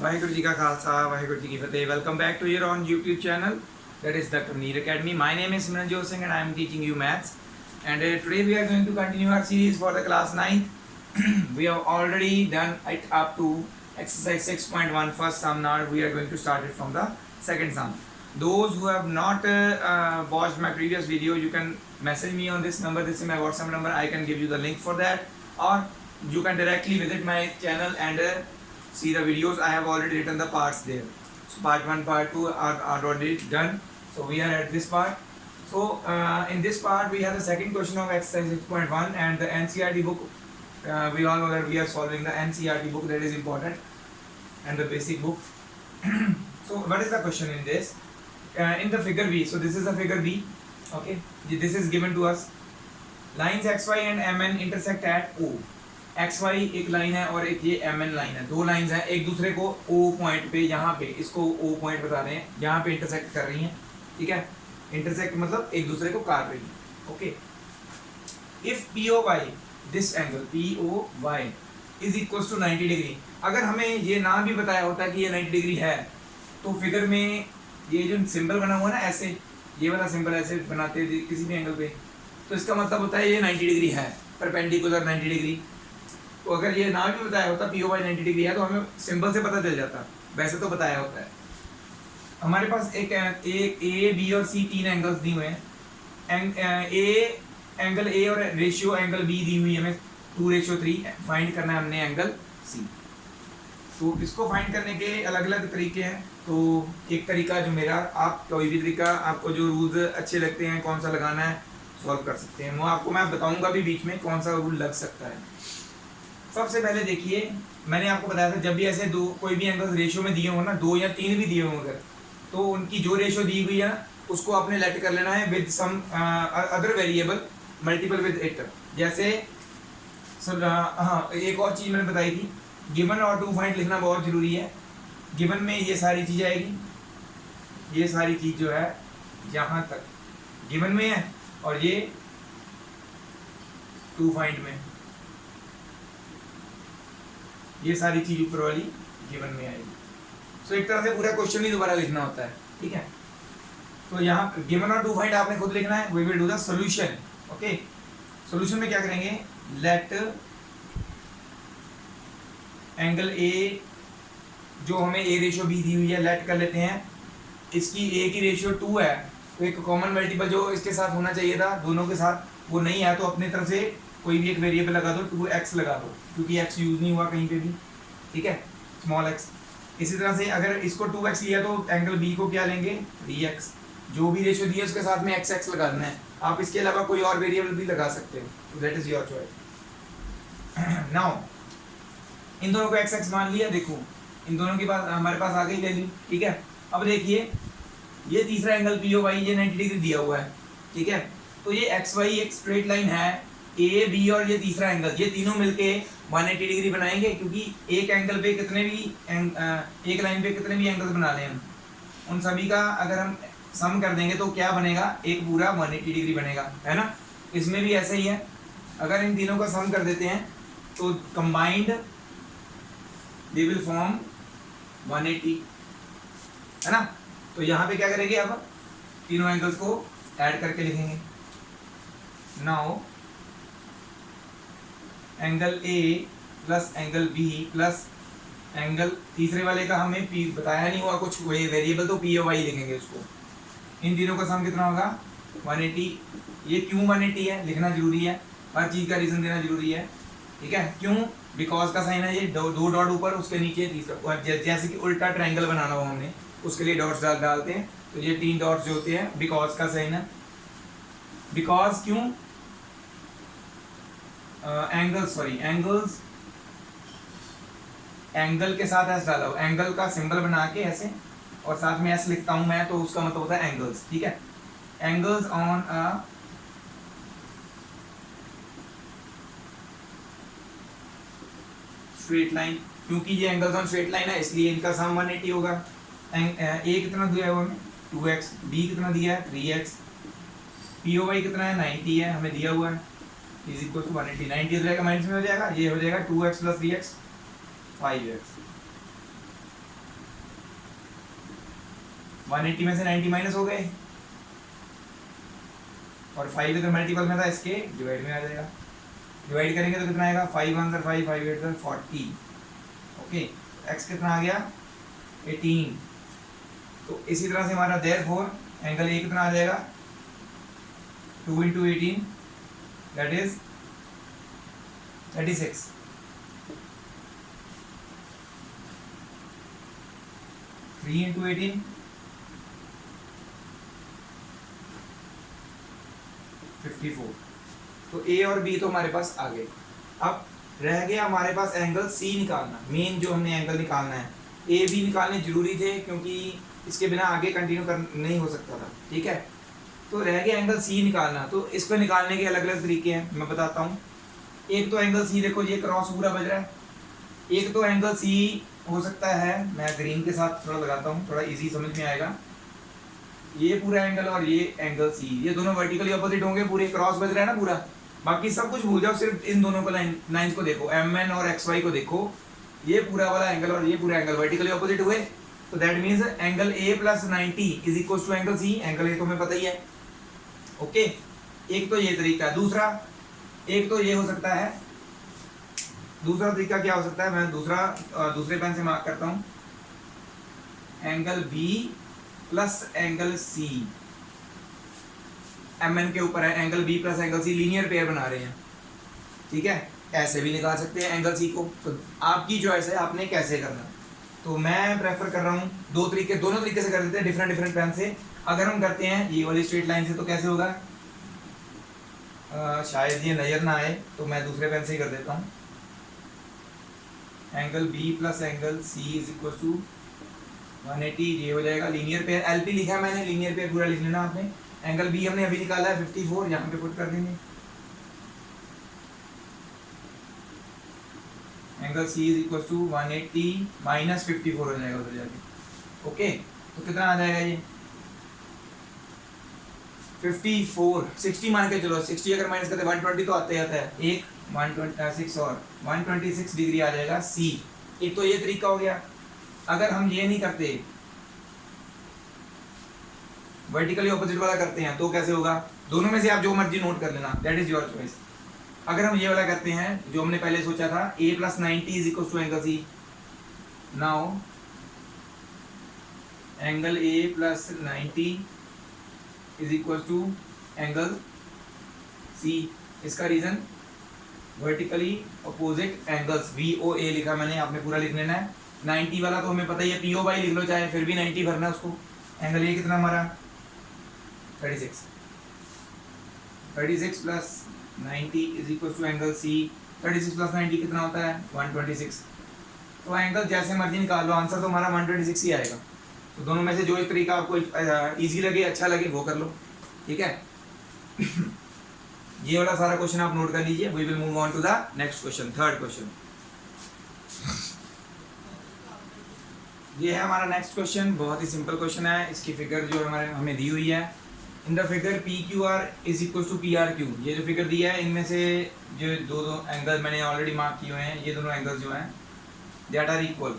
वाहिगुरु जी का खालसा वाहिगुरु जी की फतेह. Welcome back to your own YouTube channel, that is Dr. Neer Academy. My name is Simranjot Singh and I am teaching you maths. And today we are going to continue our series for the class 9th. We have already done it up to exercise 6.1 first sum. Now we are going to start it from the second sum. Those who have not watched my previous video, you can message me on this number. This is my WhatsApp number. I can give you the link for that, or you can directly visit my channel and see the videos. I have already written the parts there. So part 1, part 2 are already done. So we are at this part. So in this part we have the second question of exercise 6.1 and the NCERT book. We all know that we are solving the NCERT book, that is important, and the basic book. So what is the question in this? In the figure B, so this is the figure B, okay, this is given to us. Lines XY and MN intersect at O. XY एक line है और एक ये MN line है, दो lines हैं, एक दूसरे को O पॉइंट पे, यहाँ पे इसको O पॉइंट बता रहे हैं, यहाँ पे इंटरसेक्ट कर रही हैं, ठीक है. इंटरसेक्ट मतलब एक दूसरे को काट रही है, okay. If POY, this angle POY is equal to 90 degree. अगर हमें ये ना भी बताया होता कि ये 90 डिग्री है, तो फिगर में ये जो सिंबल बना हुआ है ना ऐसे, ये वाला सिंबल ऐसे बनाते हैं किसी भी एंगल पे, तो इसका मतलब होता है ये 90 डिग्री है, परपेंडिकुलर 90 डिग्री. तो अगर ये ना भी बताया होता POY 90 डिग्री है, तो हमें सिंबल से पता चल जाता. वैसे तो बताया होता है. हमारे पास एक A, B और C तीन एंगल्स दिए हुए हैं. एंगल A और रेशियो एंगल B दी हुई है हमें 2:3. फाइंड करना है हमने एंगल C. तो इसको फाइंड करने के अलग अलग तरीके हैं. तो एक तरीका जो मेरा, आप कोई भी तरीका, आपको जो रूल्स अच्छे लगते हैं कौन सा लगाना है सॉल्व कर सकते हैं. वो आपको मैं बताऊंगा भी बीच में कौन सा रूल लग सकता है. सबसे पहले देखिए, मैंने आपको बताया था जब भी ऐसे दो कोई भी एंगल्स रेशियो में दिए हो ना, 2 या 3 भी दिए हो अगर, तो उनकी जो रेशियो दी हुई है ना उसको आपने लेट कर लेना है with some other variable multiple with it. जैसे हाँ, एक और चीज़ मैंने बताई थी, गिवन और टू फाइंड लिखना बहुत ज़रूरी है. गिवन में ये सारी चीज़ आएगी, ये सारी चीज़ जो है यहाँ तक गिवन में है, और ये टू फाइंड में, ये सारी चीज़ ऊपर वाली गिवन में आएगी. सो एक तरह से पूरा क्वेश्चन ही दोबारा लिखना होता है, ठीक है. तो यहाँ गिवन और टू फाइंड आपने खुद लिखना है. We will do the solution. Okay, solution में क्या करेंगे, लेट एंगल A जो हमें A रेशियो B दी हुई है लेट कर लेते हैं. इसकी A की रेशियो 2 है, तो एक कॉमन मल्टीपल जो इसके साथ होना चाहिए था दोनों के साथ, वो नहीं है, तो अपनी तरफ से कोई भी एक वेरिएबल लगा दो, 2x लगा दो, क्योंकि x यूज़ नहीं हुआ कहीं पे भी, ठीक है, स्मॉल x. इसी तरह से अगर इसको 2x लिया तो एंगल B को क्या लेंगे, 3x. जो भी रेशियो दी है उसके साथ में x लगा देना है. आप इसके अलावा कोई और वेरिएबल भी लगा सकते हो, तो that is your choice. Now in दोनों को x मान लिया. देखो इन दोनों के पास हमारे पास आ गई वैल्यू, ठीक है. अब देखिए ये तीसरा एंगल POY ये 90 डिग्री दिया हुआ है, ठीक है. तो ये XY एक स्ट्रेट लाइन है, A, B और ये तीसरा एंगल, ये तीनों मिलके 180 डिग्री बनाएंगे, क्योंकि एक एंगल पे कितने भी एक लाइन पे कितने भी एंगल्स बना लें हम, उन सभी का अगर हम सम कर देंगे तो क्या बनेगा, एक पूरा 180 डिग्री बनेगा, है ना. इसमें भी ऐसा ही है. अगर इन तीनों का सम कर देते हैं तो कंबाइंड दे विल फॉर्म 180, है ना. तो यहाँ पे क्या करेंगे, अब तीनों एंगल्स को ऐड करके लिखेंगे. Now angle A plus angle B plus angle तीसरे वाले का हमें P बताया नहीं हुआ कुछ वेरिएबल, तो POY लिखेंगे उसको. इन तीनों का सम कितना होगा, 180. ये क्यों 180 है लिखना जरूरी है, हर चीज़ का रीज़न देना जरूरी है, ठीक है. क्यों, बिकॉज का साइन है, ये दो डॉट ऊपर उसके नीचे तीसरा, जैसे कि उल्टा ट्रायंगल बनाना हो हमने, उसके लिए डॉट्स डालते हैं. तो ये 3 डॉट्स जो होते हैं बिकॉज का साइन है. बिकॉज क्यों, एंगल्स एंगल के साथ एस डाला हो, एंगल का सिंबल बना के ऐसे, और साथ में एस लिखता हूं मैं, तो उसका मतलब होता है एंगल्स, ठीक है. Angles on a straight line, क्योंकि ये एंगल्स ऑन स्ट्रेट लाइन है इसलिए इनका सम 180 होगा. A कितना दिया है हमें, 2x. B कितना दिया है, 3x. POY कितना है, 90 है, हमें दिया हुआ है, इज इक्वल टू 180. 90 हो जाएगा माइनस में हो जाएगा, ये हो जाएगा 2x प्लस 3x 5x. 180 में से 90 माइनस हो गए, और 5 इधर मल्टीपल में था, इसके डिवाइड में आ जाएगा। डिवाइड करेंगे तो कितना आएगा, 5 1 5 5 8 40। ओके, एक्स कितना आ गया, 18। तो इसी तरह से हमारा देयरफॉर एंगल ए कितना आ जाएगा, 2 × 18 दैट इज 36। 3 × 18 54। तो ए और बी तो हमारे पास आ गए। अब रह गया हमारे पास एंगल सी निकालना, मेन जो हमने एंगल निकालना है। ए बी निकालने जरूरी थे क्योंकि इसके बिना आगे कंटिन्यू कर नहीं हो सकता था, ठीक है। तो रह गया एंगल सी निकालना। तो इसको निकालने के अलग अलग तरीके हैं, मैं बताता हूँ। एक तो एंगल सी, देखो ये क्रॉस पूरा बज रहा है। एक तो एंगल सी हो सकता है, मैं ग्रीन के साथ थोड़ा लगाता हूँ, थोड़ा इजी समझ में आएगा। ये पूरा एंगल और ये एंगल सी, ये दोनों वर्टिकली ऑपोजिट होंगे, पूरे क्रॉस बज रहा है ना पूरा। बाकी सब कुछ भूल जाओ, सिर्फ इन दोनों को लाइंस को देखो, एम एन और एक्स वाई को देखो। ये पूरा वाला एंगल और ये पूरा एंगल वर्टिकली ऑपोजिट हुए, तो that means angle A plus 90 is equal to angle C. Angle A तो हमें पता ही है। ओके, एक तो ये तरीका है। दूसरा, एक तो ये हो सकता है, दूसरा तरीका क्या हो सकता है, मैं दूसरे पेन से मार्क करता हूँ। Angle B plus angle C, M N के ऊपर है, angle B plus angle C, linear pair बना रहे हैं, ठीक है। ऐसे भी निकाल सकते हैं एंगल सी को, तो आपकी चॉइस है आपने कैसे करना। तो मैं प्रेफर कर रहा हूँ दोनों तरीके से कर देते हैं, डिफरेंट पेन से। अगर हम करते हैं ये वाली स्ट्रेट लाइन से तो कैसे होगा, शायद ये नजर ना आए, तो मैं दूसरे पेन से ही कर देता हूँ। Angle B plus angle C is equal to 180, ये हो जाएगा लीनियर पेयर। एलपी लिखा है मैंने, लीनियर पेयर पूरा लिख लेना आपने। एंगल बी हमने अभी निकाला है 54, यहाँ पे पुट कर देंगे। Angle C is equal to 180 minus 54 हो जाएगा उधर जाके। ओके, तो कितना आ जाएगा ये 54, 60 मान के चलो। 60 अगर माइनस करते 120 तो आते आता है, एक 126 और 126 डिग्री आ जाएगा सी। एक तो ये तरीका हो गया। अगर हम ये नहीं करते, वर्टिकली ऑपोजिट वाला करते हैं, तो कैसे होगा, दोनों में से आप जो मर्जी नोट कर लेना, दैट इज योर चॉइस। अगर हम ये वाला करते हैं जो हमने पहले सोचा था, a plus 90 is equal to angle C. Now angle a plus 90 is equal to angle C. इसका reason vertically opposite angles, VOA लिखा मैंने, आपने पूरा लिख लेना है। 90 वाला तो हमें पता ही है, PO बाई लिख लो चाहे, फिर भी 90 भरना है उसको। एंगल ए कितना हमारा 36 plus 90 is equal to angle C. 36 plus 90 कितना होता है 126। तो एंगल जैसे मर्जी निकाल लो, आंसर तो हमारा 126 ही आएगा। तो दोनों में से जो एक तरीका आपको इजी लगे, अच्छा लगे, वो कर लो, ठीक है। ये वाला सारा क्वेश्चन आप नोट कर लीजिए। We will move on to the next question, third question. ये है हमारा नेक्स्ट क्वेश्चन, बहुत ही सिंपल क्वेश्चन है। इसकी फिगर जो हमारे हमें दी हुई है, in the figure P Q R is equal to P R Q. ये जो फिगर दिया है, इनमें से जो दो एंगल मैंने ऑलरेडी मार्क किए हुए हैं, ये दोनों एंगल्स जो हैं दैट आर इक्वल,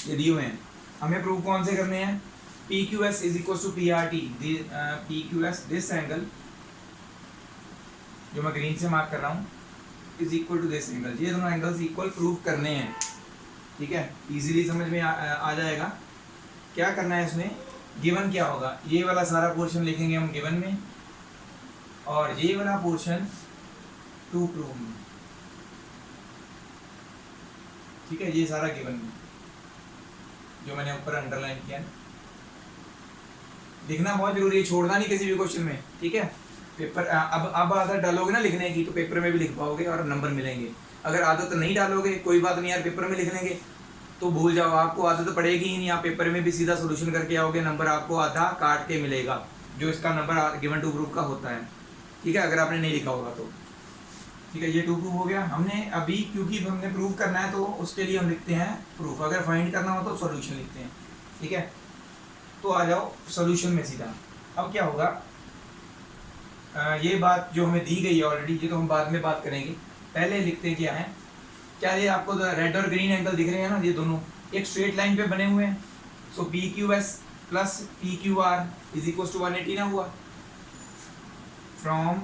ये दिए हुए हैं। हमें प्रूव कौन से करने हैं, P Q S is equal to P R T. P Q S, this angle जो मैं ग्रीन से मार्क कर रहा हूँ, is equal to this angle. ये दोनों एंगल्स इक्वल प्रूव करने हैं, ठीक है। इजीली समझ में आ जाएगा। क्या करना है इसमें, गिवन क्या होगा, ये वाला सारा पोर्शन लिखेंगे हम गिवन में, और ये वाला पोर्शन टू प्रूव में, ठीक है। ये सारा गिवन में जो मैंने ऊपर अंडरलाइन किया, लिखना बहुत जरूरी है, छोड़ना नहीं किसी भी क्वेश्चन में, ठीक है। पेपर अब आदत डालोगे ना लिखने की, तो पेपर में भी लिख पाओगे और नंबर मिलेंगे। अगर आदत नहीं डालोगे, कोई बात नहीं यार, पेपर में लिख लेंगे, तो भूल जाओ, आपको आदत पड़ेगी ही नहीं। आप पेपर में भी सीधा सोल्यूशन करके आओगे, नंबर आपको आधा काट के मिलेगा, जो इसका नंबर गिवन टू प्रूफ का होता है, ठीक है, अगर आपने नहीं लिखा होगा तो, ठीक है। ये टू प्रूफ हो गया। हमने अभी क्योंकि हमने प्रूफ करना है, तो उसके लिए हम लिखते हैं प्रूफ। अगर फाइंड करना हो तो सोल्यूशन लिखते हैं, ठीक है। तो आ जाओ सोल्यूशन में सीधा। अब क्या होगा, ये बात जो हमें दी गई है ऑलरेडी, ये तो हम बाद में बात करेंगे। पहले लिखते हैं क्या है, क्या ये आपको रेड और ग्रीन एंगल दिख रहे हैं ना, ये दोनों एक स्ट्रेट लाइन पे बने हुए हैं। So P Q S plus P Q R is equal to 180 ना हुआ। फ्रॉम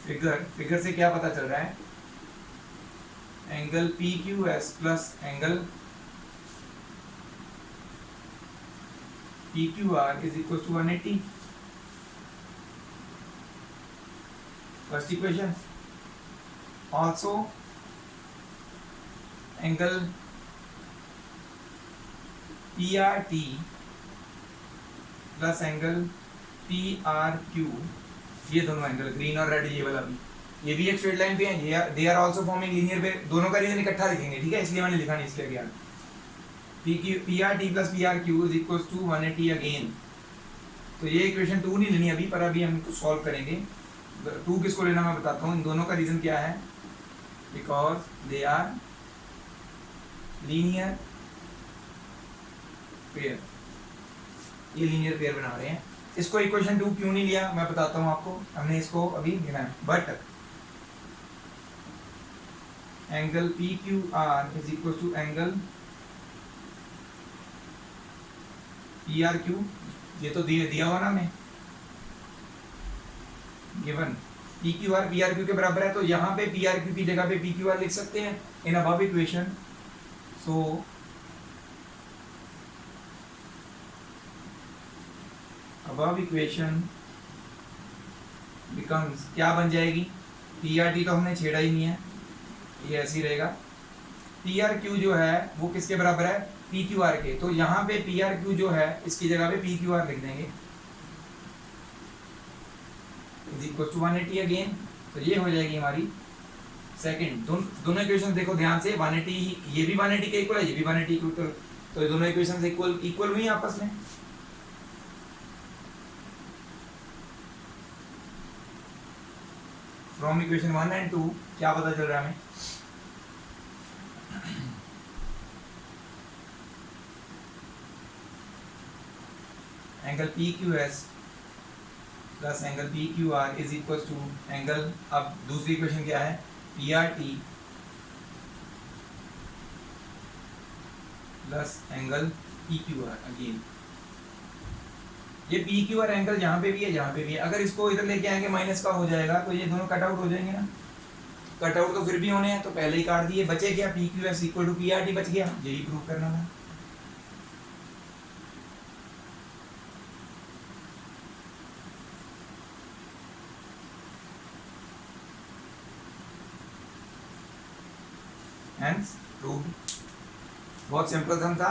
फिगर से क्या पता चल रहा है, angle P Q S plus angle P Q R is equal to 180। First equation. Also angle P R T plus angle P R Q, ये दोनों एंगल ग्रीन और रेड, ये वाला भी, ये भी एक स्ट्रेट लाइन पे है, they are also forming linear pair. दोनों का रीजन इकट्ठा लिखेंगे, ठीक है, इसलिए मैंने लिखा नहीं इसके आगे। P R T plus P R Q is equal to 180 again. तो ये इक्वेशन 2 नहीं लेनी अभी, पर अभी हम इसको सॉल्व करेंगे। 2 किसको लेना मैं बताता हूँ। इन दोनों का रीजन क्या है, because they are linear pair, ये लीनियर पेयर बना रहे हैं। इसको इक्वेशन 2 क्यों नहीं लिया मैं बताता हूँ आपको, हमने इसको अभी लेना है। But angle P Q R is equal to angle P R Q, ये तो दिया हुआ ना हमें, given P Q R P R Q के बराबर है, तो यहाँ पे पी आर क्यू की जगह पे पी क्यू आर लिख सकते हैं in above equation. So above equation becomes, क्या बन जाएगी, पी आर टी तो हमने छेड़ा ही नहीं है, ये ऐसे ही रहेगा। पी आर क्यू जो है वो किसके बराबर है, पी क्यू आर के, तो यहाँ पे पी आर क्यू जो है इसकी जगह पे पी क्यू आर लिख देंगे, इज इक्वल टू 180 अगेन। तो ये हो जाएगी हमारी सेकंड। दोनों इक्वेशन देखो ध्यान से, 180, ये भी 180 के इक्वल है, ये भी 180 के इक्वल, तो ये दोनों इक्वेशन इक्वल हुई आपस में। फ्रॉम इक्वेशन 1 एंड 2 क्या पता चल रहा है हमें, angle P Q S plus angle P Q R is equal to angle, अब दूसरी इक्वेशन क्या है, P R T plus angle P Q R again. ये पी क्यू आर एंगल जहाँ पे भी है, जहाँ पे भी है, अगर इसको इधर लेके आएंगे माइनस का हो जाएगा, तो ये दोनों कट आउट हो जाएंगे ना। कट आउट तो फिर भी होने हैं, तो पहले ही काट दिए, बचे क्या, P Q S equal to P R T बच गया, यही प्रूव करना था। Hence proved। बहुत सिंपल सम था,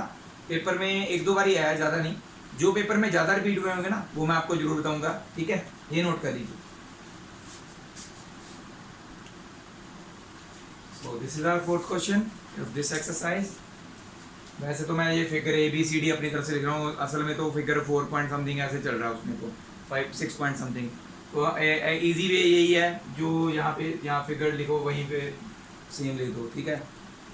पेपर में 1-2 बार ही आया, ज़्यादा नहीं। जो पेपर में ज़्यादा रिपीट हुए होंगे ना वो मैं आपको जरूर बताऊंगा, ठीक है, ये नोट कर लीजिए। So this is our fourth question of this exercise. वैसे तो मैं ये figure A B C D अपनी तरफ से लिख रहा हूँ, असल में तो फिगर 4 पॉइंट समथिंग ऐसे चल रहा है उसमें, तो 5-6 पॉइंट समथिंग। तो इजी वे यही है, जो यहाँ फिगर लिखो वहीं पे सेम लिख दो, ठीक है।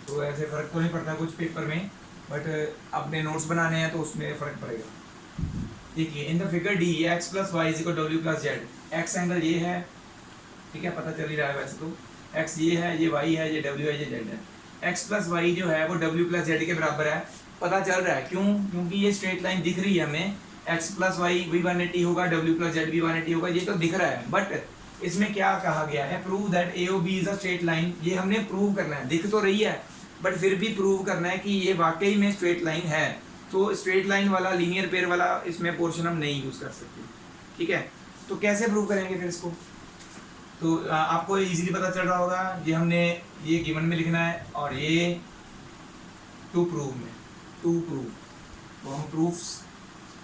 तो ऐसे फ़र्क तो नहीं पड़ता कुछ पेपर में, बट अपने नोट्स बनाने हैं तो उसमें फ़र्क पड़ेगा। देखिए in the figure D X plus Y is equal W plus Z. X angle ये है, ठीक है, पता चल ही रहा है वैसे तो, एक्स ये है, ये वाई है, ये डब्ल्यू है, ये जेड है। एक्स प्लस वाई जो है वो डब्ल्यू प्लस जेड के बराबर है, पता चल रहा है, क्यों, क्योंकि ये स्ट्रेट लाइन दिख रही है हमें, एक्स प्लस वाई भी 180 होगा, डब्ल्यू प्लस जेड भी 180 होगा, ये तो दिख रहा है। बट इसमें क्या कहा गया है, prove that A O B is a straight line. ये हमने प्रूव करना है, दिख तो रही है बट फिर भी प्रूव करना है कि ये वाकई में स्ट्रेट लाइन है। तो स्ट्रेट लाइन वाला, लीनियर पेयर वाला इसमें पोर्शन हम नहीं यूज़ कर सकते, ठीक है। तो कैसे प्रूव करेंगे फिर इसको, तो आपको इजीली पता चल रहा होगा, ये हमने ये गिवन में लिखना है और ये टू प्रूव में, टू प्रूव। तो हम प्रूफ्स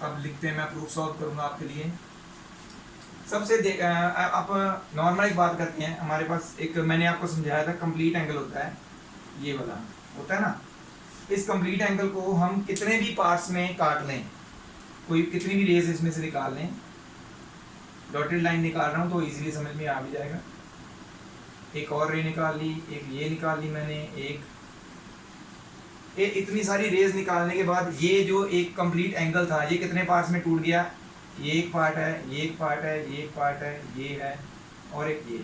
अब लिखते हैं, मैं प्रूफ सॉल्व करूँगा आपके लिए। सबसे आप नॉर्मल एक बात करते हैं, हमारे पास एक, मैंने आपको समझाया था, कंप्लीट एंगल होता है, ये वाला होता है ना। इस कंप्लीट एंगल को हम कितने भी पार्ट्स में काट लें, कोई कितनी भी रेज इसमें से निकाल लें, डॉटेड लाइन निकाल रहा हूँ तो इजीली समझ में आ भी जाएगा। एक और रे निकाल ली, एक ये निकाल ली मैंने, इतनी सारी रेज निकालने के बाद ये जो एक कंप्लीट एंगल था ये कितने पार्ट्स में टूट गया, ये एक पार्ट है, ये एक पार्ट है, ये एक पार्ट है, ये है और एक ये।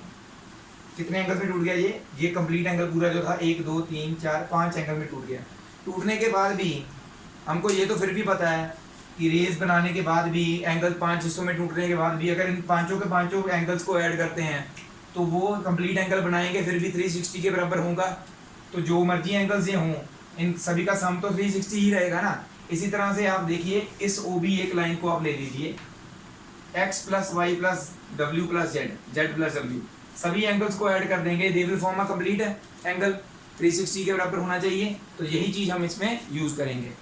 कितने एंगल में टूट गया ये कंप्लीट एंगल पूरा जो था, 1 2 3 4 5 एंगल में टूट गया। टूटने के बाद भी हमको ये तो फिर भी पता है कि रेज बनाने के बाद भी एंगल 5 हिस्सों में टूटने के बाद भी अगर इन पांचों के पांचों एंगल्स को ऐड करते हैं तो वो कंप्लीट एंगल बनाएंगे, फिर भी 360 के बराबर होगा। तो जो मर्जी एंगल्स ये हों, इन सभी का सम तो 360 ही रहेगा ना। इसी तरह से आप देखिए इस ओ बी एक लाइन को आप ले लीजिए, x plus Y plus W plus Z, Z plus W, सभी एंगल्स को ऐड कर देंगे, they will form a complete angle, 360 के बराबर होना चाहिए। तो यही चीज हम इसमें यूज करेंगे।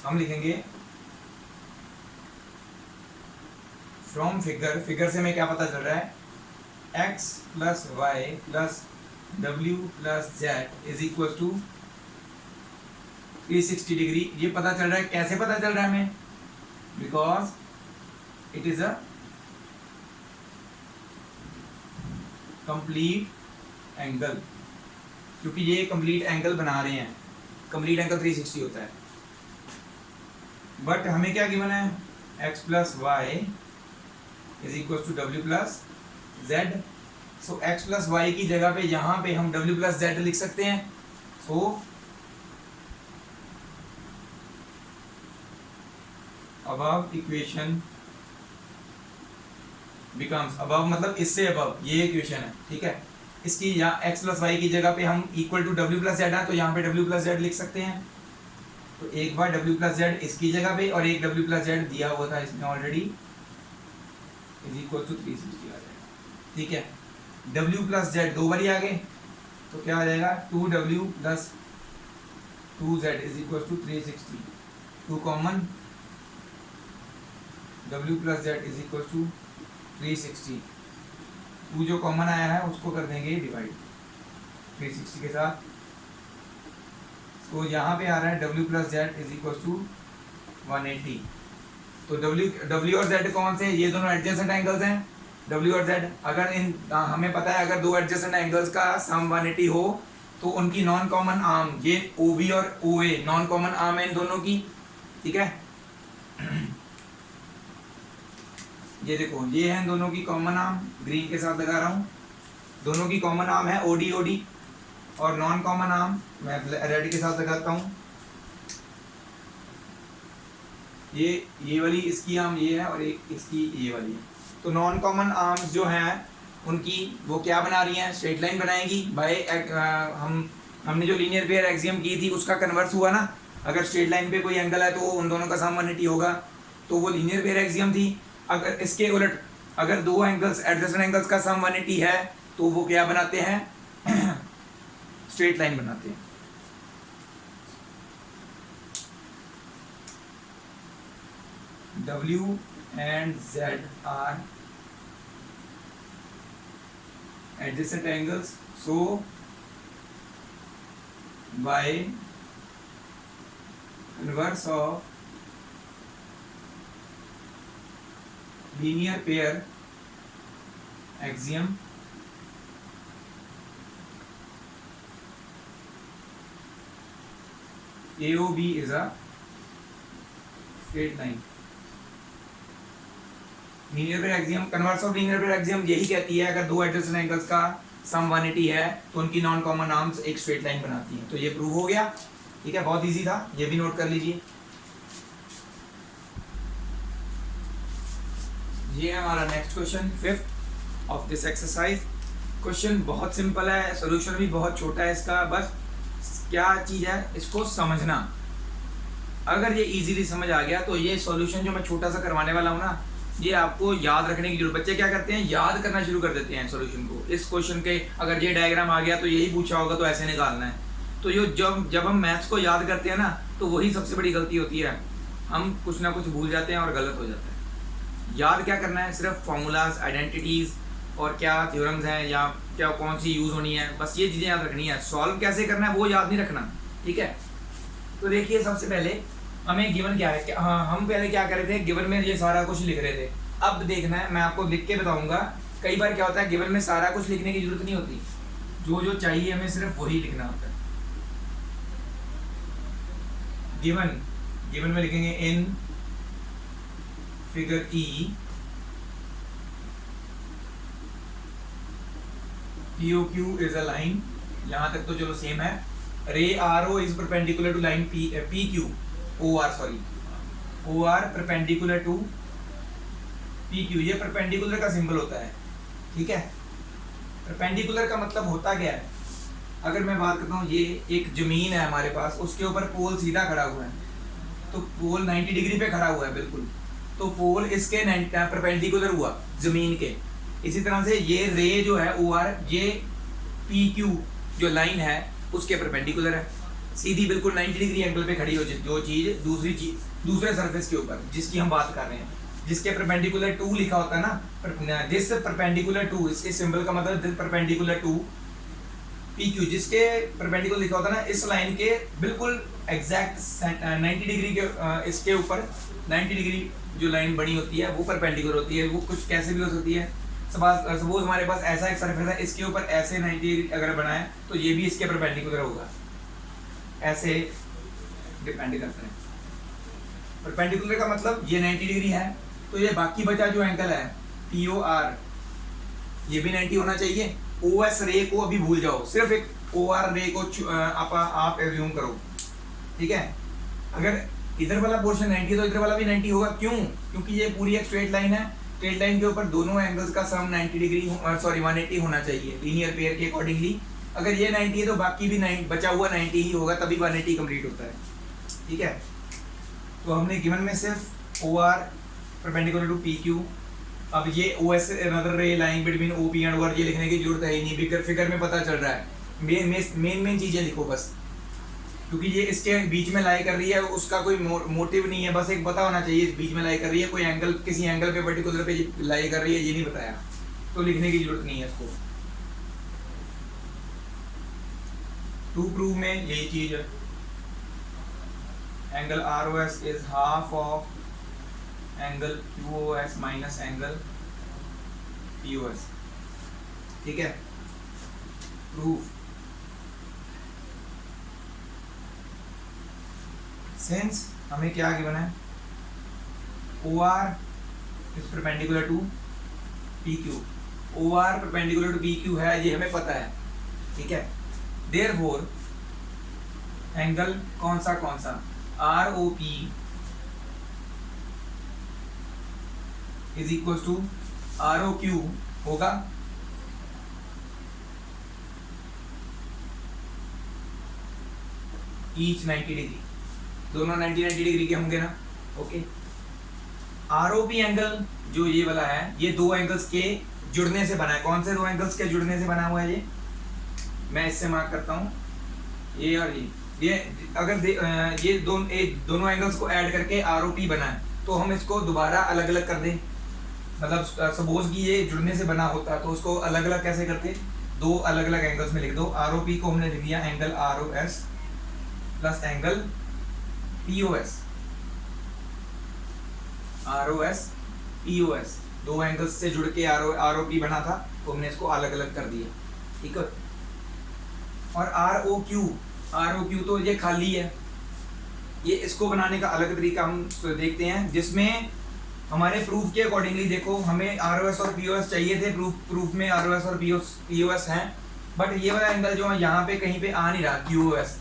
हम लिखेंगे फ्रॉम फिगर, फिगर से हमें क्या पता चल रहा है, x plus Y plus W plus Z is equal to 360 degree. ये पता चल रहा है, कैसे पता चल रहा है हमें, because it is a complete angle, क्योंकि ये कंप्लीट एंगल बना रहे हैं, कंप्लीट एंगल 360 होता है। बट हमें क्या गिवन है, x plus Y is equal to W plus Z. So x plus Y की जगह पे यहाँ पे हम w प्लस जेड लिख सकते हैं। सो अबव इक्वेशन बिकम्स, अबव मतलब इससे अबव, ये इक्वेशन है, ठीक है। इसकी यहाँ x प्लस वाई की जगह पे हम equal to w plus Z है, तो यहाँ पे w प्लस जेड लिख सकते हैं। तो एक बार w प्लस जेड इसकी जगह पे और एक w प्लस जेड दिया हुआ था इसमें ऑलरेडी, इज इक्वल टू 360 आ जाएगा, ठीक है। w प्लस जेड दो बार ही आ गए, तो क्या आ जाएगा, 2w plus 2z is equal to 360, 2 common, w plus Z is equal to 360, 2 जो कॉमन आया है उसको कर देंगे डिवाइड 360 के साथ। तो यहाँ पे आ रहा है w plus Z is equal to 180। तो w और z कौन से, ये दोनों एडजेसेंट एंगल्स हैं, w और z। अगर इन हमें पता है अगर दो एडजेसेंट एंगल्स का सम 180 हो तो उनकी नॉन कॉमन आर्म, ये OB और OA नॉन कॉमन आर्म है इन दोनों की, ठीक है। ये देखो, ये है इन दोनों की कॉमन आर्म, ग्रीन के साथ लगा रहा हूँ, दोनों की कॉमन आर्म है OD और नॉन कॉमन आर्म मैं रेड के साथ लगाता हूँ। ये वाली इसकी आर्म ये है और एक इसकी ये वाली है। तो नॉन कॉमन आर्म्स जो हैं उनकी वो क्या बना रही हैं, स्ट्रेट लाइन बनाएगी बाय हमने जो लीनियर पेयर एक्सियम की थी उसका कन्वर्स हुआ ना। अगर स्ट्रेट लाइन पे कोई एंगल है तो उन दोनों का सम 180 होगा, तो वो लीनियर पेयर एक्सियम थी। अगर इसके उलट अगर दो एंगल्स एडजेसेंट एंगल्स का सम 180 है तो वो क्या बनाते हैं, स्ट्रेट लाइन बनाते हैं। W and Z are adjacent angles, so by inverse of linear pair axiom AOB is a straight line। Linear pair axiom, converse of linear pair axiom यही कहती है अगर दो एडजेसेंट एंगल्स का सम 180 है तो उनकी नॉन कॉमन आर्म्स एक स्ट्रेट लाइन बनाती हैं। तो ये प्रूव हो गया, ठीक है, बहुत इजी था, ये भी नोट कर लीजिए। ये है हमारा next question, 5th of this exercise. Question बहुत सिंपल है, सोल्यूशन भी बहुत छोटा है इसका, बस क्या चीज़ है इसको समझना। अगर ये इजीली समझ आ गया तो ये सॉल्यूशन जो मैं छोटा सा करवाने वाला हूँ ना, ये आपको याद रखने की जरूरत। बच्चे क्या करते हैं, याद करना शुरू कर देते हैं सॉल्यूशन को। इस क्वेश्चन के अगर ये डायग्राम आ गया तो यही पूछा होगा तो ऐसे निकालना है। तो ये जब हम मैथ्स को याद करते हैं ना तो वही सबसे बड़ी गलती होती है, हम कुछ ना कुछ भूल जाते हैं और गलत हो जाता है। याद क्या करना है, सिर्फ फार्मूलाज, आइडेंटिटीज़ और क्या थ्योरम्स हैं या क्या कौन सी यूज़ होनी है, बस ये चीज़ें याद रखनी है। सॉल्व कैसे करना है वो याद नहीं रखना, ठीक है। तो देखिए सबसे पहले हमें गिवन क्या है, हाँ हम पहले क्या कर रहे थे, गिवन में ये सारा कुछ लिख रहे थे। अब देखना है, मैं आपको लिख के बताऊंगा। कई बार क्या होता है, गिवन में सारा कुछ लिखने की जरूरत नहीं होती, जो जो चाहिए हमें सिर्फ वही लिखना होता है। गिवन में लिखेंगे in figure E P O Q is a line, यहाँ तक तो चलो सेम है। Ray R O is perpendicular to line P Q, O R sorry, O R perpendicular to P Q, ये परपेंडिकुलर का सिंबल होता है, ठीक है। परपेंडिकुलर का मतलब होता क्या है, अगर मैं बात करता हूँ ये एक जमीन है हमारे पास, उसके ऊपर पोल सीधा खड़ा हुआ है, तो पोल 90 डिग्री पे खड़ा हुआ है बिल्कुल, तो पोल इसके परपेंडिकुलर हुआ जमीन के। इसी तरह से ये रे जो है ओ आर, ये पी क्यू जो लाइन है उसके परपेंडिकुलर है, सीधी बिल्कुल 90 डिग्री एंगल पे खड़ी हो जो चीज़ दूसरे सरफेस के ऊपर जिसकी हम बात कर रहे हैं, जिसके परपेंडिकुलर टू लिखा होता है ना, दिस परपेंडिकुलर टू, इसके सिंबल का मतलब this perpendicular to P Q, जिसके परपेंडिकुलर लिखा होता है ना इस लाइन के बिल्कुल एग्जैक्ट 90 डिग्री के इसके ऊपर 90 डिग्री जो लाइन बनी होती है वो परपेंडिकुलर होती है। वो कुछ कैसे भी हो सकती है, सपोज हमारे पास ऐसा एक सरफेस है, इसके ऊपर ऐसे 90 डिग्री अगर बनाए तो ये भी इसके परपेंडिकुलर होगा, ऐसे डिपेंड करता है। परपेंडिकुलर का मतलब ये 90 डिग्री है, तो ये बाकी बचा जो एंगल है पी ओ आर, ये भी 90 होना चाहिए। ओ एस रे को अभी भूल जाओ, सिर्फ एक ओ आर रे को आप एज्यूम करो, ठीक है। अगर इधर वाला पोर्शन 90 तो इधर वाला भी 90 होगा, क्यों? क्योंकि ये पूरी एक स्ट्रेट लाइन है, स्ट्रेट लाइन के ऊपर दोनों एंगल्स का सम 90 डिग्री सॉरी 180 होना चाहिए लीनियर पेयर के अकॉर्डिंगली। अगर ये 90 है तो बाकी भी 90 बचा हुआ 90 ही होगा, तभी 180 कंप्लीट होता है, ठीक है। तो हमने गिवन में सिर्फ O R perpendicular to P Q, अब ये O S another ray line between O P and O R, ये लिखने की जरूरत है ही नहीं, फिगर में पता चल रहा है। मेन चीज़ें लिखो बस, क्योंकि ये इसके बीच में लाई कर रही है, उसका कोई मोटिव नहीं है, बस एक पता होना चाहिए बीच में लाई कर रही है, कोई एंगल किसी एंगल पे पर्टिकुलर पे लाई कर रही है, ये नहीं बताया, तो लिखने की जरूरत नहीं है इसको। टू प्रूव में यही चीज है, angle R O S is half of angle Q O S minus angle P O S, ठीक है। प्रूफ सिंस हमें क्या गिवन है, O R is perpendicular to P Q, O R perpendicular to P Q है, ये हमें पता है, ठीक है। देयरफॉर एंगल कौन सा R O P is equal to R O Q होगा ईच 90 डिग्री, दोनों 90 डिग्री के होंगे ना, okay. R O P angle जो ये वाला है, ये दो एंगल्स के जुड़ने से बना है। कौन से दो एंगल्स के जुड़ने से बना हुआ है ये, मैं इससे मार्क करता हूँ, ये और ये अगर ये दोनों एंगल्स को ऐड करके आर ओ पी बना है, तो हम इसको दोबारा अलग अलग कर दें, मतलब सपोज कि ये जुड़ने से बना होता तो उसको अलग अलग कैसे करते, दो अलग अलग एंगल्स में लिख दो। आर ओ पी को हमने लिख दिया angle R O S plus angle P O S, R O S P O S, दो एंगल्स से जुड़ के आर ओ पी बना था, तो हमने इसको अलग अलग कर दिया, ठीक है। और आर ओ क्यू तो ये खाली है, ये इसको बनाने का अलग तरीका हम देखते हैं, जिसमें हमारे प्रूफ के अकॉर्डिंगली देखो, हमें आर ओ एस और पी ओ एस चाहिए थे, प्रूफ में आर ओ एस और पी ओ एस हैं, बट ये वाला एंगल जो है यहाँ पे कहीं पे आ नहीं रहा, क्यू ओ एस,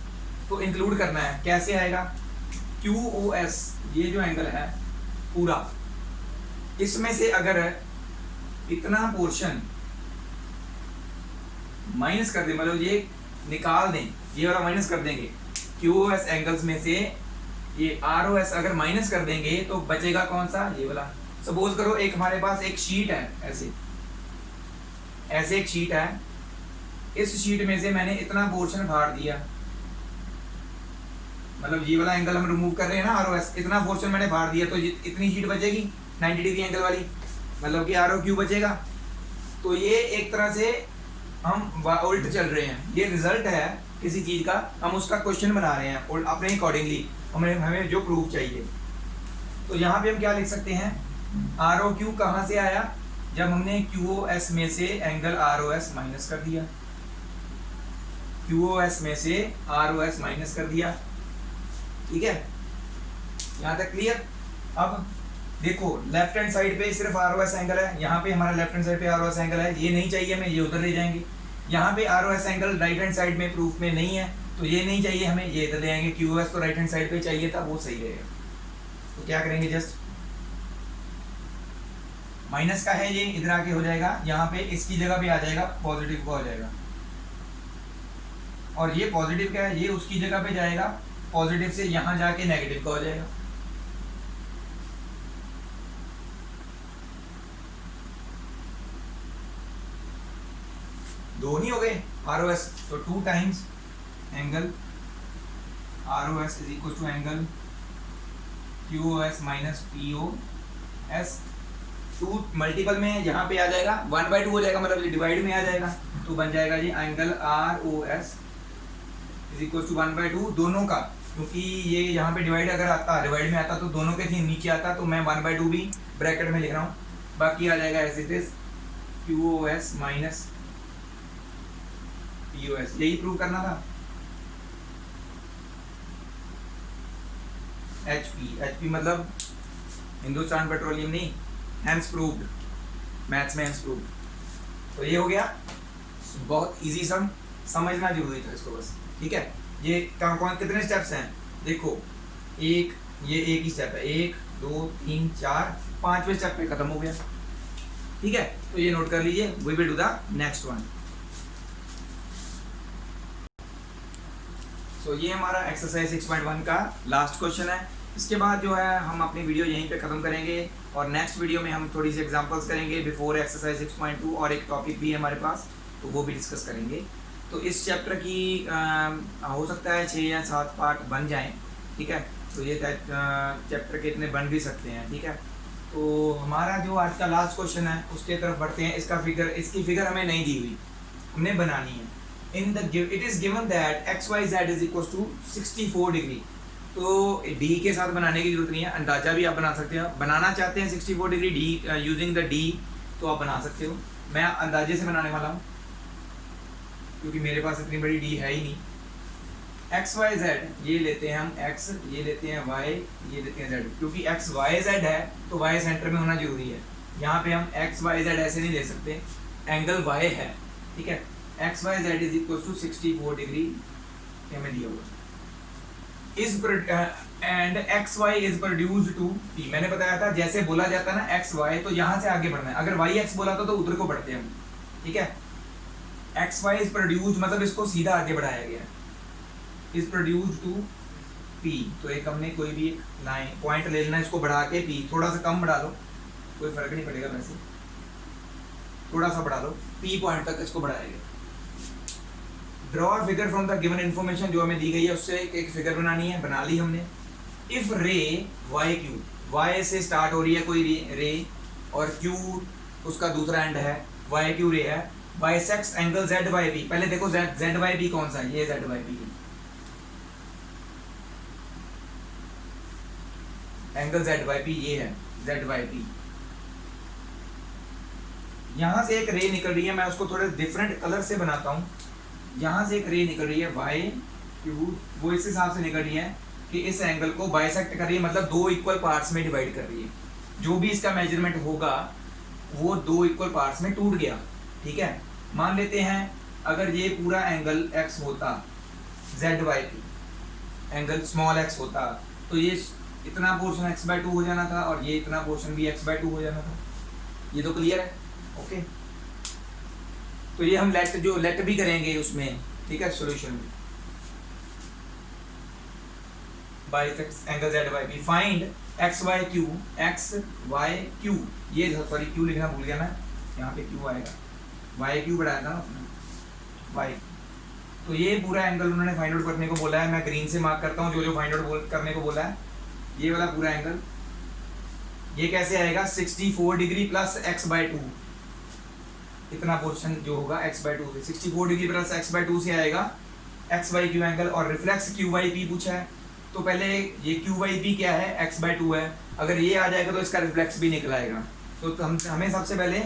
तो इंक्लूड करना है। कैसे आएगा, क्यू ओ एस ये जो एंगल है पूरा, इसमें से अगर इतना पोर्शन माइनस कर दें, मतलब ये निकाल दें, ये वाला माइनस कर देंगे, क्यू ओ एस एंगल्स में से ये आर ओ एस अगर माइनस कर देंगे तो बचेगा कौन सा, ये वाला। सपोज करो एक हमारे पास एक शीट है, ऐसे एक शीट है, इस शीट में से मैंने इतना पोर्शन फाड़ दिया, मतलब ये वाला एंगल हम रिमूव कर रहे हैं ना आर ओ एस, इतना पोर्शन मैंने फाड़ दिया, तो इतनी शीट बचेगी 90 डिग्री एंगल वाली, मतलब कि आर ओ क्यू बचेगा। तो ये एक तरह से हम उल्ट चल रहे हैं, ये रिजल्ट है किसी चीज़ का, हम उसका क्वेश्चन बना रहे हैं और अपने अकॉर्डिंगली हमें जो प्रूफ चाहिए। तो यहाँ पे हम क्या लिख सकते हैं, आर ओ क्यू कहाँ से आया, जब हमने क्यू ओ एस में से angle R O S minus कर दिया, क्यू ओ एस में से आर ओ एस माइनस कर दिया, ठीक है। यहाँ तक क्लियर। अब देखो लेफ्ट हैंड साइड पे सिर्फ आर ओ एस एंगल है, यहाँ पे हमारा लेफ्ट हैंड साइड पे आर ओ एस एंगल है, ये नहीं चाहिए हमें, ये उधर ले जाएंगे। यहाँ पे R O S angle right hand side में प्रूफ में नहीं है, तो ये नहीं चाहिए हमें, ये इधर ले आएंगे। क्यू एस तो राइट हैंड साइड पे चाहिए था, वो सही रहेगा। तो क्या करेंगे, जस्ट माइनस का है, ये इधर आके हो जाएगा, यहाँ पे इसकी जगह पे आ जाएगा पॉजिटिव का हो जाएगा, और ये पॉजिटिव का है, ये उसकी जगह पे जाएगा, पॉजिटिव से यहाँ जाके नेगेटिव का हो जाएगा। दो नहीं हो गए आर ओ एस, तो 2 times angle R O S is equal to angle Q O S minus P O S. 2 multiple में यहाँ पे आ जाएगा, 1/2 हो जाएगा, मतलब डिवाइड में आ जाएगा, तो बन जाएगा जी angle R O S is equal to 1/2 दोनों का, क्योंकि ये यहाँ पे डिवाइड अगर आता, डिवाइड में आता तो दोनों के थी नीचे आता, तो मैं 1/2 भी ब्रैकेट में लिख रहा हूँ, बाकी आ जाएगा as it is Q O S minus P O S. यही प्रूव करना था। एच पी मतलब हिंदुस्तान पेट्रोलियम नहीं, हैंस प्रूव्ड, मैथ्स में हैंस प्रूव्ड। तो ये हो गया, बहुत इजी सम, समझना जरूरी था इसको बस, ठीक है। ये कौन कितने स्टेप्स हैं देखो, ये एक ही स्टेप है, 1 2 3 4 5वें स्टेप पे खत्म हो गया, ठीक है। तो ये नोट कर लीजिए, we will do the next one. तो ये हमारा एक्सरसाइज 6.1 का लास्ट क्वेश्चन है। इसके बाद जो है हम अपनी वीडियो यहीं पे ख़त्म करेंगे, और नेक्स्ट वीडियो में हम थोड़ी सी एग्जांपल्स करेंगे बिफोर एक्सरसाइज 6.2, और एक टॉपिक भी है हमारे पास, तो वो भी डिस्कस करेंगे। तो इस चैप्टर की हो सकता है 6 या 7 पार्ट बन जाएं, ठीक है। तो ये चैप्टर के इतने बन भी सकते हैं, ठीक है। तो हमारा जो आज का लास्ट क्वेश्चन है उसके तरफ बढ़ते हैं। इसकी फिगर हमें नहीं दी हुई, हमने बनानी है। In the it is given that X Y Z is equal to 64 degree. तो डी के साथ बनाने की जरूरत नहीं है, अंदाजा भी आप बना सकते हो। बनाना चाहते हैं 64 degree D using the D, तो आप बना सकते हो। मैं अंदाजे से बनाने वाला हूँ, क्योंकि मेरे पास इतनी बड़ी डी है ही नहीं। एक्स वाई जेड ये लेते हैं हम, एक्स ये लेते हैं, वाई ये लेते हैं, जेड। क्योंकि एक्स वाई जेड है तो वाई सेंटर में होना जरूरी है। यहाँ पे हम एक्स वाई जेड ऐसे नहीं ले सकते, एंगल वाई है, ठीक है। X Y Z is equal to 64 degree हमें दिया हुआ is and X Y is produced to P. मैंने बताया था जैसे बोला जाता है ना एक्स वाई, तो यहाँ से आगे बढ़ना है। अगर वाई एक्स बोला तो उधर को बढ़ते हैं हम, ठीक है। एक्स वाई इज प्रोड्यूस्ड मतलब इसको सीधा आगे बढ़ाया गया, इज प्रोड्यूस्ड टू पी। तो एक हमने कोई भी एक लाइन पॉइंट ले लेना, इसको बढ़ा के पी, थोड़ा सा कम बढ़ा लो, कोई फर्क नहीं पड़ेगा, वैसे थोड़ा सा बढ़ा लो, पी पॉइंट तक इसको बढ़ाया गया। Draw figure from the given information, जो हमें दी गई है उससे एक फिगर बनानी है, बना ली हमने। इफ रे वाई क्यू, वाई से स्टार्ट हो रही है कोई रे और क्यू उसका दूसरा एंड है, वाई क्यू रे है, bisects angle Z Y B. पहले देखो जेड वाई बी कौन सा है, ये जेड वाई बी है, एंगल जेड वाई बी ये है, जेड वाई बी। यहां से एक रे निकल रही है, मैं उसको थोड़े डिफरेंट कलर से बनाता हूँ। यहाँ से एक रे निकल रही है वाई क्यू, वो इस हिसाब से निकल रही है कि इस एंगल को बाइसेक्ट कर रही है, मतलब 2 इक्वल पार्ट्स में डिवाइड कर रही है। जो भी इसका मेजरमेंट होगा वो 2 इक्वल पार्ट्स में टूट गया, ठीक है। मान लेते हैं अगर ये पूरा एंगल x होता, Z Y P angle small x होता, तो ये इतना पोर्शन x/2 हो जाना था, और ये इतना पोर्शन भी x/2 हो जाना था। ये तो क्लियर है, ओके। तो ये हम लेट भी करेंगे उसमें, ठीक है, सॉल्यूशन में। Bisects angle Z Y B, find X Y Q, X Y Q, ये सॉरी क्यू लिखना भूल गया मैं, यहाँ पे क्यू आएगा, वाई क्यू बढ़ाया था ना उसने, वाई। तो ये पूरा एंगल उन्होंने फाइंड आउट करने को बोला है, मैं ग्रीन से मार्क करता हूँ जो फाइंड आउट करने को बोला है। ये वाला पूरा एंगल, ये कैसे आएगा, 64 डिग्री प्लस x/2, इतना पोर्शन जो होगा x/2 से, 64 डिग्री प्लस x/2 से आएगा एक्स वाई क्यू एंगल। और रिफ्लेक्स क्यू वाई पी पूछा है, तो पहले ये क्यू वाई पी क्या है, x/2 है, अगर ये आ जाएगा तो इसका रिफ्लेक्स भी निकल आएगा। तो हमें सबसे पहले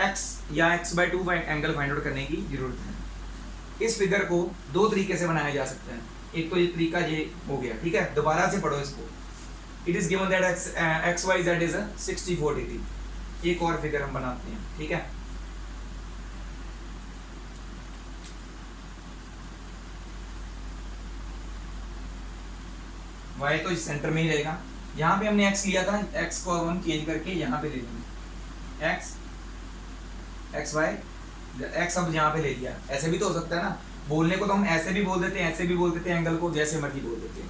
x या x/2 एंगल फाइंड आउट करने की जरूरत है। इस फिगर को 2 तरीके से बनाया जा सकता है। एक तो ये तरीका ये हो गया, ठीक है, दोबारा से पढ़ो इसको। It is given that X Y Z is 64 degree. एक और फिगर हम बनाते हैं, ठीक है। y तो इस सेंटर में ही रहेगा। यहाँ पे हमने x लिया था, x को अब हम चेंज करके यहाँ पे ले लेंगे, x y, x अब यहाँ पे ले लिया। ऐसे भी तो हो सकता है ना, बोलने को तो हम ऐसे भी बोल देते हैं, ऐसे भी बोल देते हैं, एंगल को जैसे मर्जी बोल देते हैं।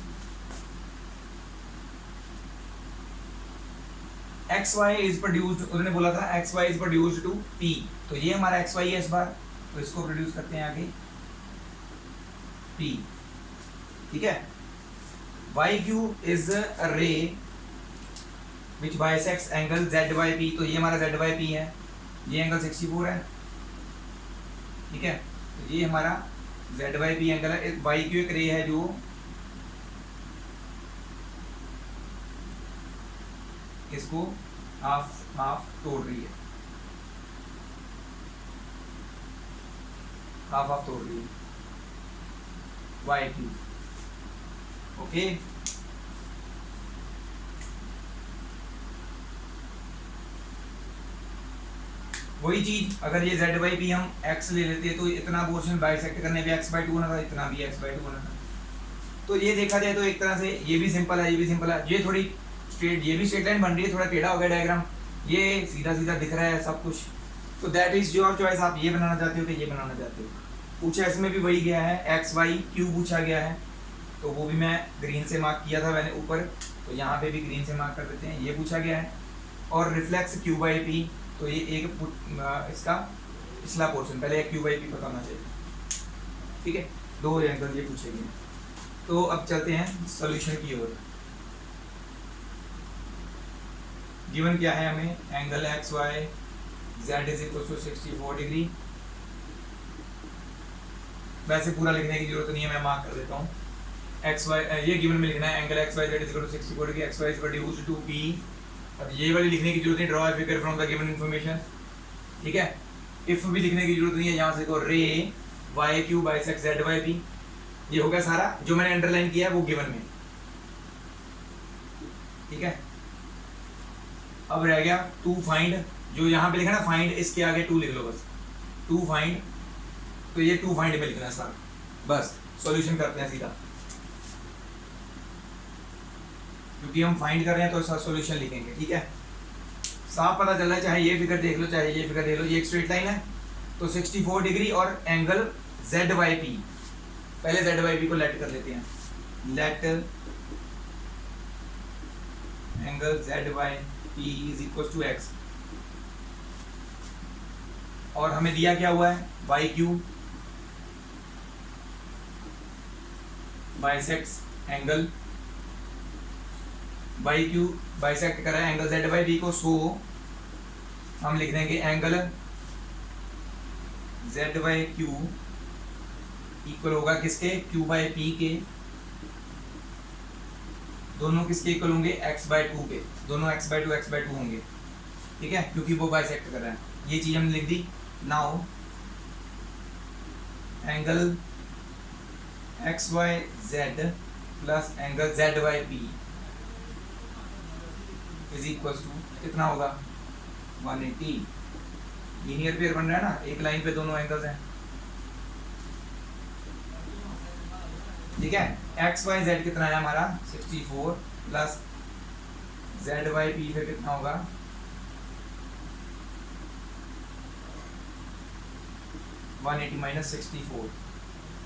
एक्स वाई इज प्रोड्यूस्ड, उन्होंने बोला था X Y is produced to P, तो ये हमारा एक्स वाई है इस बार, तो इसको प्रोड्यूस करते हैं आगे पी, ठीक है। Y Q is a ray which bisects angle Z Y P, तो ये हमारा जेड वाई पी है, ये एंगल 64 है, ठीक है। तो ये हमारा जेड वाई पी एंगल है। वाई क्यू एक रे है जो इसको हाफ हाफ तोड़ रही है, हाफ हाफ तोड़ रही है, वाई क्यू, ओके। वही चीज अगर ये जेड बाई पी हम एक्स ले लेते तो इतना पोर्शन बाइसेक्ट करने पे एक्स बाई टू होना था, इतना भी एक्स बाई टू होना था। तो ये देखा जाए तो एक तरह से ये भी सिंपल है, ये भी सिंपल है, ये थोड़ी स्ट्रेट, ये भी स्ट्रेट लाइन बन रही है, थोड़ा टेढ़ा हो गया डायग्राम, ये सीधा सीधा दिख रहा है सब कुछ। तो दैट इज योर चॉइस, आप ये बनाना चाहते हो कि ये बनाना चाहते हो। पूछा इसमें भी वही गया है, एक्स वाई क्यू पूछा गया है, तो वो भी मैं ग्रीन से मार्क किया था मैंने ऊपर, तो यहाँ पे भी ग्रीन से मार्क कर देते हैं, ये पूछा गया है। और रिफ्लेक्स क्यू बाई पी, तो ये एक इसका पिछला पोर्शन, पहले क्यू बाई पी पता होना चाहिए, ठीक है। दो एंगल ये पूछे गए। तो अब चलते हैं सॉल्यूशन की ओर। गिवन क्या है हमें, angle X Y Z is equal to 64 degree. वैसे पूरा लिखने की जरूरत नहीं है, मैं मार्क कर देता हूँ। एक्स वाई ये गिवन में लिखना है, angle X Y Z is equal to 64 degree, X Y is produced to P. अब ये वाली लिखने की जरूरत नहीं, draw a figure from the given information, ठीक है। इफ भी लिखने की जरूरत नहीं है, यहाँ से देखो ray Y Q bisect Z Y P, ये हो गया सारा जो मैंने अंडरलाइन किया है वो गिवन में, ठीक है। अब रह गया टू फाइंड, जो यहाँ पे लिखा ना फाइंड, इसके आगे टू लिख लो बस, टू फाइंड, तो ये टू फाइंड में लिखना है सारा, बस सॉल्यूशन करते हैं सीधा, क्योंकि हम फाइंड कर रहे हैं तो इसका सॉल्यूशन लिखेंगे, ठीक है। साफ पता चल रहा है, चाहे ये फिगर देख लो चाहे ये फिगर देख लो, ये एक स्ट्रेट लाइन है, तो 64 डिग्री और एंगल जेड वाई पी, पहले जेड वाई पी को लेट कर लेते हैं, let angle Z Y P is equal to X, और हमें दिया क्या हुआ है, Y Q bisects angle, Y Q bisect करा है एंगल जेड बाई पी को, सो हम लिख देंगे angle Z by Q equal होगा किसके, क्यू बाई पी के, दोनों किसके इक्वल होंगे, एक्स बाई टू के, दोनों एक्स बाई टू होंगे, ठीक है, क्योंकि वो बाइसेक्ट कर रहा है। ये चीज हमने लिख दी। Now angle X Y Z plus angle Z Y P is equal to कितना होगा, 180। लीनियर पेयर बन रहा है ना, एक लाइन पे दोनों एंगल्स हैं, ठीक है। एक्स वाई जेड कितना है हमारा 64 प्लस जेड वाई पी फिर कितना होगा 180 माइनस 64,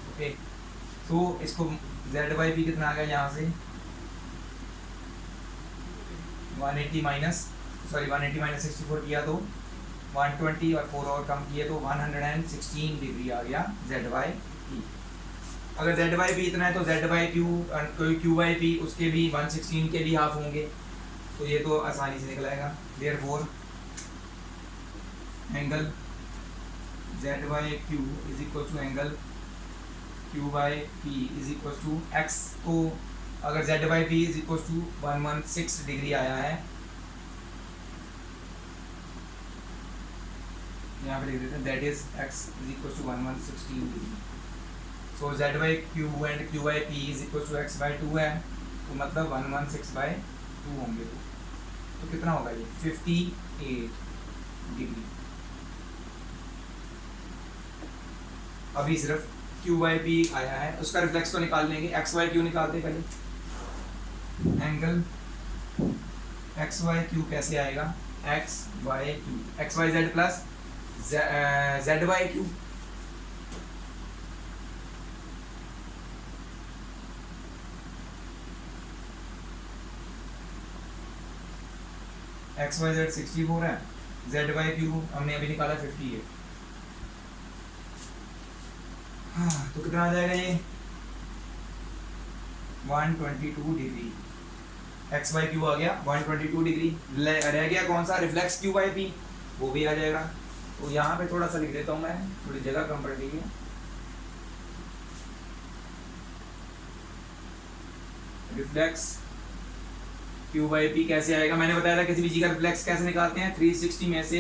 ओके। तो इसको जेड वाई पी कितना आ गया यहाँ से 180 माइनस 64 किया तो 120 और 4 और कम किए तो 116 डिग्री आ गया जेड वाई पी। अगर जेड वाई पी इतना है तो Z Y Q Y P उसके भी 116 के भी हाफ होंगे, तो ये तो आसानी से निकल आएगा। Therefore angle Z Y Q is equal to angle Q Y P is equal to X को, अगर Z Y P is equal to 116 degree आया है, यहाँ पे लिख देते हैं that is X is equal to 116 degree. So Z Y Q and Q Y P is equal to X by two है, तो मतलब 116/2 होंगे, तो कितना होगा ये 58 डिग्री। अभी सिर्फ क्यू वाई पी आया है, उसका रिफ्लेक्स तो निकाल लेंगे, एक्स वाई क्यू निकालते पहले, एंगल एक्स वाई क्यू कैसे आएगा, X Y Q, X Y Z plus Z Y Q. X Y Z 64 है, जेड वाई क्यू हमने अभी निकाला 58। हाँ तो कितना आ जाएगा ये 122 डिग्री। एक्स वाई क्यू आ गया 122 डिग्री। रह गया कौन सा, रिफ्लेक्स क्यू बाई पी, वो भी आ जाएगा। तो यहाँ पे थोड़ा सा लिख देता हूँ मैं, थोड़ी जगह कम पड़ गई है। रिफ्लेक्स क्यू बाई पी कैसे आएगा, मैंने बताया था किसी भी चीज का रिफ्लेक्स कैसे निकालते हैं, 360 में से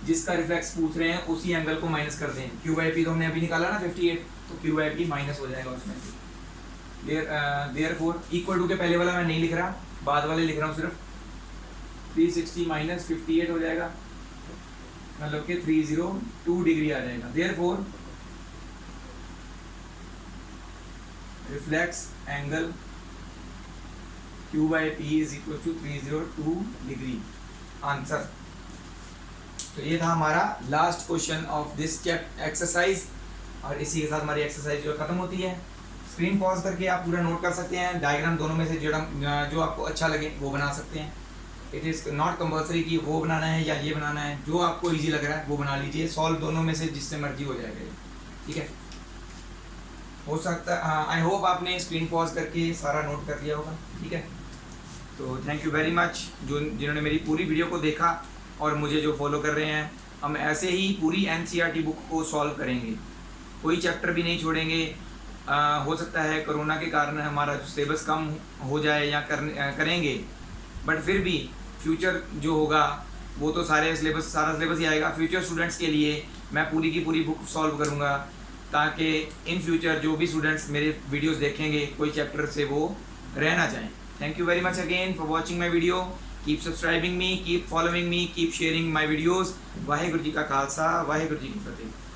जिसका रिफ्लेक्स पूछ रहे हैं उसी एंगल को माइनस कर दें। क्यू बाई पी तो हमने अभी निकाला ना 58, तो क्यू बाई पी माइनस हो जाएगा उसमें से। देयरफॉर इक्वल टू के पहले वाला मैं नहीं लिख रहा, बाद वाले लिख रहा हूँ सिर्फ। 360 माइनस 58 हो जाएगा, मतलब कि 302 डिग्री आ जाएगा। Therefore reflex angle Q by P is equal to 302 degree, answer. तो ये था हमारा last question of this exercise, और इसी के साथ हमारी एक्सरसाइज जो खत्म होती है। स्क्रीन पॉज करके आप पूरा नोट कर सकते हैं, डायग्राम दोनों में से जो आपको अच्छा लगे वो बना सकते हैं। इट इज़ नॉट कंपल्सरी कि वो बनाना है या ये बनाना है, जो आपको इजी लग रहा है वो बना लीजिए। सॉल्व दोनों में से जिससे मर्जी हो जाएगा, ठीक है। हो सकता है, आई होप आपने स्क्रीन पॉज करके सारा नोट कर लिया होगा, ठीक है। तो थैंक यू वेरी मच जिन्होंने मेरी पूरी वीडियो को देखा और मुझे जो फॉलो कर रहे हैं। हम ऐसे ही पूरी NCERT बुक को सॉल्व करेंगे, कोई चैप्टर भी नहीं छोड़ेंगे। हो सकता है कोरोना के कारण हमारा जो सिलेबस कम हो जाए या करेंगे, बट फिर भी फ्यूचर जो होगा वो तो सारा सिलेबस ही आएगा। फ्यूचर स्टूडेंट्स के लिए मैं पूरी की पूरी बुक सॉल्व करूँगा, ताकि इन फ्यूचर जो भी स्टूडेंट्स मेरे वीडियोस देखेंगे कोई चैप्टर से वो रह ना जाएं। Thank you very much again for watching my video. Keep subscribing me, keep following me, keep sharing my videos. Waheguru ji का खालसा, वाहेगुरु जी की फतेह।